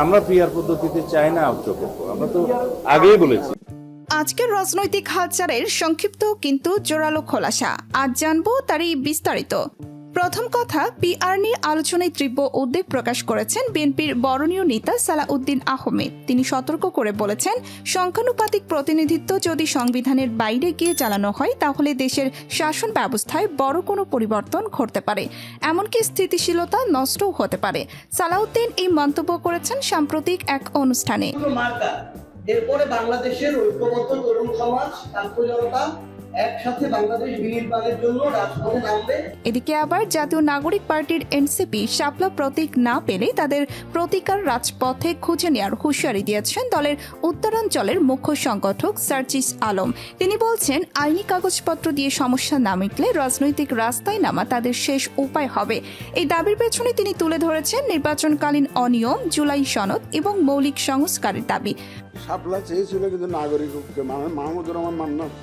আমরা পিআর পদ্ধতিতে চাই না উচ্চকক্ষ, আমরা তো আগেই বলেছি। আজকের রাজনৈতিক হালচালের সংক্ষিপ্ত কিন্তু জোরালো খোলাসা আজ জানবো তারই বিস্তারিত। প্রথম কথা, পিআর নিয়ে আলোচনায় তীব্র উদ্বেগ প্রকাশ করেছেন বিএনপির বরণীয় নেতা সালাউদ্দিন আহমেদ। তিনি সতর্ক করে বলেছেন, সংখ্যানুপাতিক প্রতিনিধিত্ব যদি সংবিধানের বাইরে গিয়ে চালানো হয় তাহলে দেশের শাসন ব্যবস্থায় বড় কোনো পরিবর্তন ঘটতে পারে, এমনকি স্থিতিশীলতা নষ্টও হতে পারে। সালাউদ্দিন এই মন্তব্য করেছেন সাম্প্রতিক এক অনুষ্ঠানে। এরপরে বাংলাদেশের ঐক্যবদ্ধ তরুণ সমাজ, ছাত্র জনতা একসাথে বাংলাদেশ বিনির্মাণের জন্য রাজপথে নামবে। এদিকে আবার জাতীয় নাগরিক পার্টির এনসিপি শাপলা প্রতীক না পেলে তাদের প্রতিকার রাজপথে খুঁজে নেওয়ার হুঁশিয়ারি দিয়েছেন দলের উত্তরাঞ্চলের মুখ্য সংগঠক সার্জিস আলম। তিনি বলছেন, আইনি কাগজপত্র দিয়ে সমস্যা না মিটলে রাজনৈতিক রাস্তায় নামা তাদের শেষ উপায় হবে। এই দাবির পেছনে তিনি তুলে ধরেছেন নির্বাচনকালীন অনিয়ম, জুলাই সনদ এবং মৌলিক সংস্কারের দাবি। শাপলা চেয়েছিল কিন্তু নাগরিক ঐক্য, মাহমুদুর রহমান মান্নার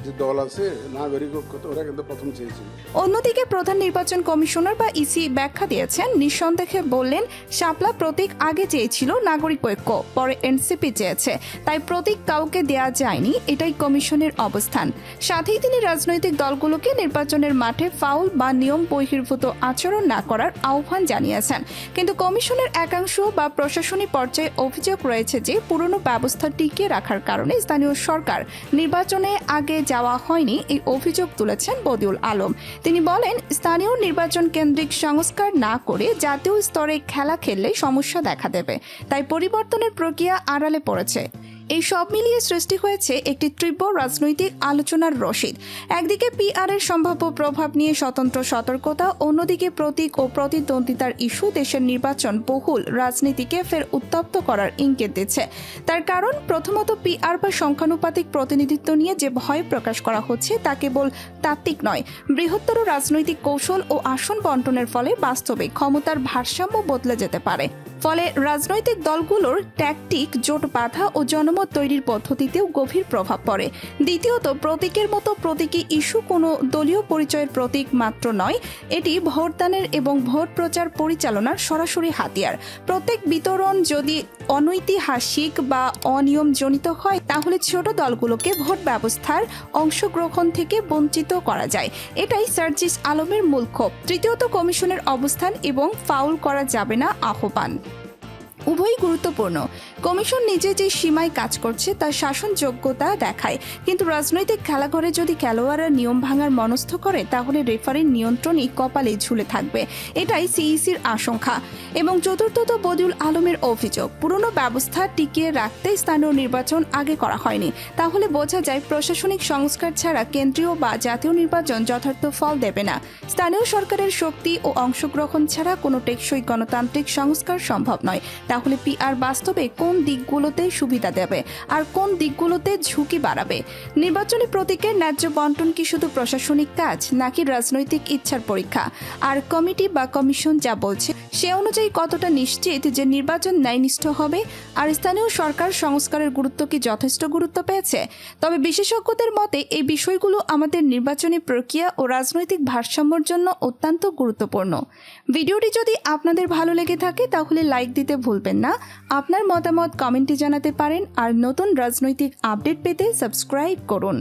যে দল আছে নাগরিক ঐক্য, তো ওরা কিন্তু প্রথম চেয়েছিল। অন্যদিকে প্রধান নির্বাচন কমিশনার বা ইসি ব্যাখ্যা দিয়েছেন, নিঃসন্দেহে বললেন, শাপলা প্রতীক আগে চেয়েছিল নাগরিক ঐক্য, পরে এনসিপি চেয়েছে, তাই প্রতীক কাউকে দেয়া যায়নি, এটাই কমিশনের অবস্থান। সাথেই তিনি রাজনৈতিক দলগুলোকে নির্বাচনের মাঠে ফাউল বা নিয়ম বহির্ভূত আচরণ না করার আহ্বান জানিয়েছেন। কিন্তু কমিশনের একাংশ বা প্রশাসনিক পর্যায়ে অভিযোগ রয়েছে যে পুরনো ব্যবস্থা টিকিয়ে রাখার কারণে স্থানীয় সরকার নির্বাচনে আগে যাওয়া হয়নি, এই অভিযোগ তুলেছেন বদিউল আলম। তিনি বলেন, স্থানীয় নির্বাচন কেন্দ্রিক সংস্কার না করে জাতীয় স্তরে খেলা খেললে সমস্যা দেখা দেবে, তাই পরিবর্তনের প্রক্রিয়া আড়ালে পড়েছে। এই সব মিলিয়ে সৃষ্টি হয়েছে একটি তীব্র রাজনৈতিক আলোচনার রসিদ। একদিকে পিআর এর সম্ভাব্য প্রভাব নিয়ে স্বতন্ত্র সতর্কতা, অন্যদিকে প্রতীক ও প্রতিদ্বন্দ্বিতার ইস্যু দেশের নির্বাচন বহুল রাজনীতিকে ফের উত্তপ্ত করার ইঙ্গিত দিচ্ছে। তার কারণ, প্রথমত পিআর বা সংখ্যানুপাতিক প্রতিনিধিত্ব নিয়ে যে ভয় প্রকাশ করা হচ্ছে তা কেবল তাত্ত্বিক নয়, বৃহত্তর রাজনৈতিক কৌশল ও আসন বন্টনের ফলে বাস্তবে ক্ষমতার ভারসাম্য বদলে যেতে পারে। ফলে রাজনৈতিক দলগুলোর ট্যাকটিক, জোট বাঁধা ও জনমত তৈরির পদ্ধতিতেও গভীর প্রভাব পড়ে। দ্বিতীয়ত, প্রতীকের মতো প্রতীকী ইস্যু কোনো দলীয় পরিচয়ের প্রতীক মাত্র নয়, এটি ভোটদানের এবং ভোট প্রচার পরিচালনার সরাসরি হাতিয়ার। প্রত্যেক বিতরণ যদি অনৈতিহাসিক বা অনিয়মজনিত হয় তাহলে ছোট দলগুলোকে ভোট ব্যবস্থার অংশগ্রহণ থেকে বঞ্চিত করা যায়, এটাই সার্জিস আলমের মূল ক্ষোভ। তৃতীয়ত, কমিশনের অবস্থান এবং ফাউল করা যাবে না আহ্বান উভয়ই গুরুত্বপূর্ণ। কমিশন নিজে যে সীমায় কাজ করছে তার শাসনযোগ্যতা দেখায়, কিন্তু রাজনৈতিক খেলাঘরে যদি খেলোয়াড়রা নিয়ম ভাঙার মনস্থ করে তাহলে রেফারির নিয়ন্ত্রণই কপালে ঝুলে থাকবে, এটাই সিইসির আশঙ্কা। এবং চতুর্থত, বদিউল আলমের অভিযোগ, পুরনো ব্যবস্থা টিকিয়ে রাখতে স্থানীয় নির্বাচন আগে করা হয়নি, তাহলে বোঝা যায় প্রশাসনিক সংস্কার ছাড়া কেন্দ্রীয় বা জাতীয় নির্বাচন যথার্থ ফল দেবে না। স্থানীয় সরকারের শক্তি ও অংশগ্রহণ ছাড়া কোনো টেকসই গণতান্ত্রিক সংস্কার সম্ভব নয়। তাহলে পিআর বাস্তবে কোন দিকগুলোতে সুবিধা দেবে আর কোন দিকগুলোতে ঝুঁকি বাড়াবে? নির্বাচনী প্রতীকের ন্যায্য বন্টন কি শুধু প্রশাসনিক কাজ নাকি রাজনৈতিক ইচ্ছার পরীক্ষা? আর কমিটি বা কমিশন যা বলছে সে অনুযায়ী কতটা নিশ্চিত যে নির্বাচন ন্যায়নিষ্ঠ হবে? আর স্থানীয় সরকার সংস্কারের গুরুত্ব কি যথেষ্ট গুরুত্ব পেয়েছে? তবে বিশেষজ্ঞদের মতে এই বিষয়গুলো আমাদের নির্বাচনী প্রক্রিয়া ও রাজনৈতিক ভারসাম্যের জন্য অত্যন্ত গুরুত্বপূর্ণ। ভিডিওটি যদি আপনাদের ভালো লেগে থাকে তাহলে লাইক দিতে ভুলবেন না। আপনার মতামত কমেন্টে জানাতে পারেন আর নতুন রাজনৈতিক আপডেট পেতে সাবস্ক্রাইব করুন।